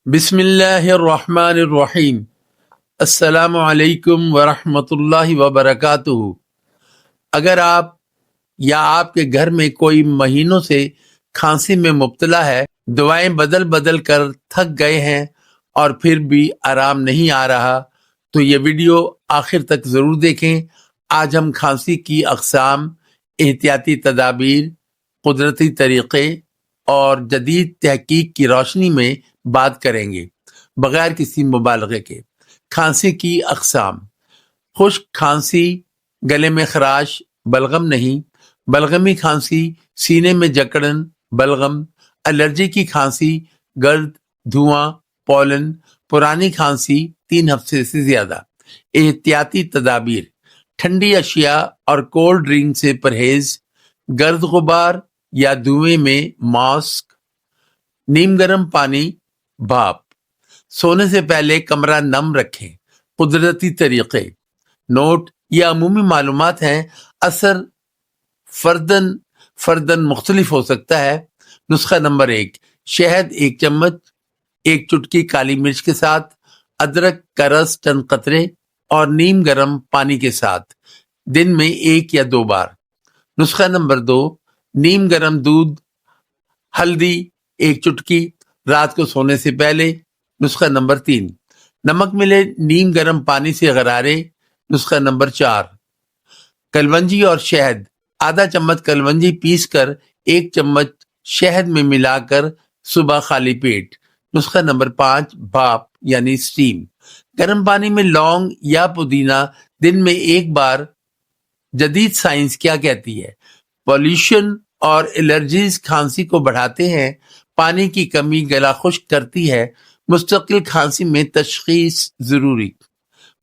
بسم اللہ الرحمن الرحیم۔ السلام علیکم ورحمۃ اللہ وبرکاتہ۔ اگر آپ یا آپ کے گھر میں کوئی مہینوں سے کھانسی میں مبتلا ہے، دوائیں بدل بدل کر تھک گئے ہیں اور پھر بھی آرام نہیں آ رہا، تو یہ ویڈیو آخر تک ضرور دیکھیں۔ آج ہم کھانسی کی اقسام، احتیاطی تدابیر، قدرتی طریقے اور جدید تحقیق کی روشنی میں بات کریں گے، بغیر کسی مبالغے کے۔ کھانسی کی اقسام: خشک کھانسی، گلے میں خراش، بلغم نہیں، بلغمی کھانسی، سینے میں جکڑن، بلغم، الرجی کی کھانسی، گرد، دھواں، پولن، پرانی کھانسی 3 ہفتے سے زیادہ۔ احتیاطی تدابیر: ٹھنڈی اشیاء اور کولڈ ڈرنک سے پرہیز، گرد غبار یا دھوئیں میں ماسک، نیم گرم پانی، بھاپ۔ سونے سے پہلے کمرہ نم رکھیں۔ قدرتی طریقے: نوٹ یہ عمومی معلومات ہیں، اثر فردن مختلف ہو سکتا ہے۔ نسخہ نمبر 1: شہد 1 چمچ، 1 چٹکی کالی مرچ کے ساتھ، ادرک کا رس چند قطرے اور نیم گرم پانی کے ساتھ، دن میں 1 یا 2 بار۔ نسخہ نمبر 2: نیم گرم دودھ، ہلدی 1 چٹکی، رات کو سونے سے پہلے۔ نسخہ نمبر 3: نمک ملے نیم گرم پانی سے غرارے۔ نسخہ نمبر 4: کلونجی اور شہد، آدھا چمچ کلونجی پیس کر 1 چمچ شہد میں ملا کر صبح خالی پیٹ۔ نسخہ نمبر 5: بھاپ یعنی سٹیم، گرم پانی میں لونگ یا پودینہ دن میں 1 بار۔ جدید سائنس کیا کہتی ہے؟ پولیوشن اور الرجیز کھانسی کو بڑھاتے ہیں، پانی کی کمی گلا خشک کرتی ہے، مستقل کھانسی میں تشخیص ضروری۔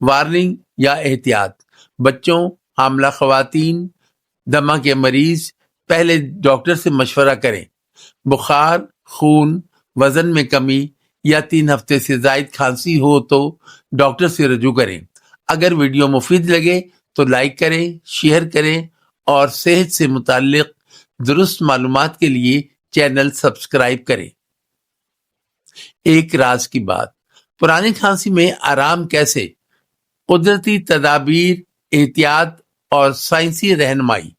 وارننگ یا احتیاط: بچوں، حاملہ خواتین، دمہ کے مریض پہلے ڈاکٹر سے مشورہ کریں۔ بخار، خون، وزن میں کمی یا 3 ہفتے سے زائد کھانسی ہو تو ڈاکٹر سے رجوع کریں۔ اگر ویڈیو مفید لگے تو لائک کریں، شیئر کریں اور صحت سے متعلق درست معلومات کے لیے چینل سبسکرائب کریں۔ ایک راز کی بات: پرانی کھانسی میں آرام کیسے؟ قدرتی تدابیر، احتیاط اور سائنسی رہنمائی۔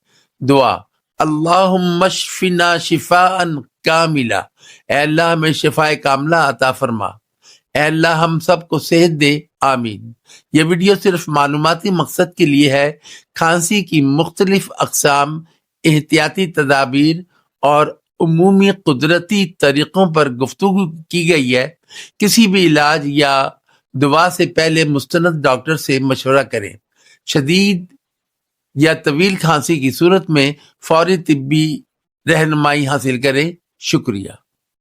دعا: اللہم اشفنا شفاء کاملہ، اے اللہ ہمیں شفائے کاملہ عطا فرما، اے اللہ ہم سب کو صحت دے، آمین۔ یہ ویڈیو صرف معلوماتی مقصد کے لیے ہے۔ کھانسی کی مختلف اقسام، احتیاطی تدابیر اور عمومی قدرتی طریقوں پر گفتگو کی گئی ہے۔ کسی بھی علاج یا دوا سے پہلے مستند ڈاکٹر سے مشورہ کریں۔ شدید یا طویل کھانسی کی صورت میں فوری طبی رہنمائی حاصل کریں۔ شکریہ۔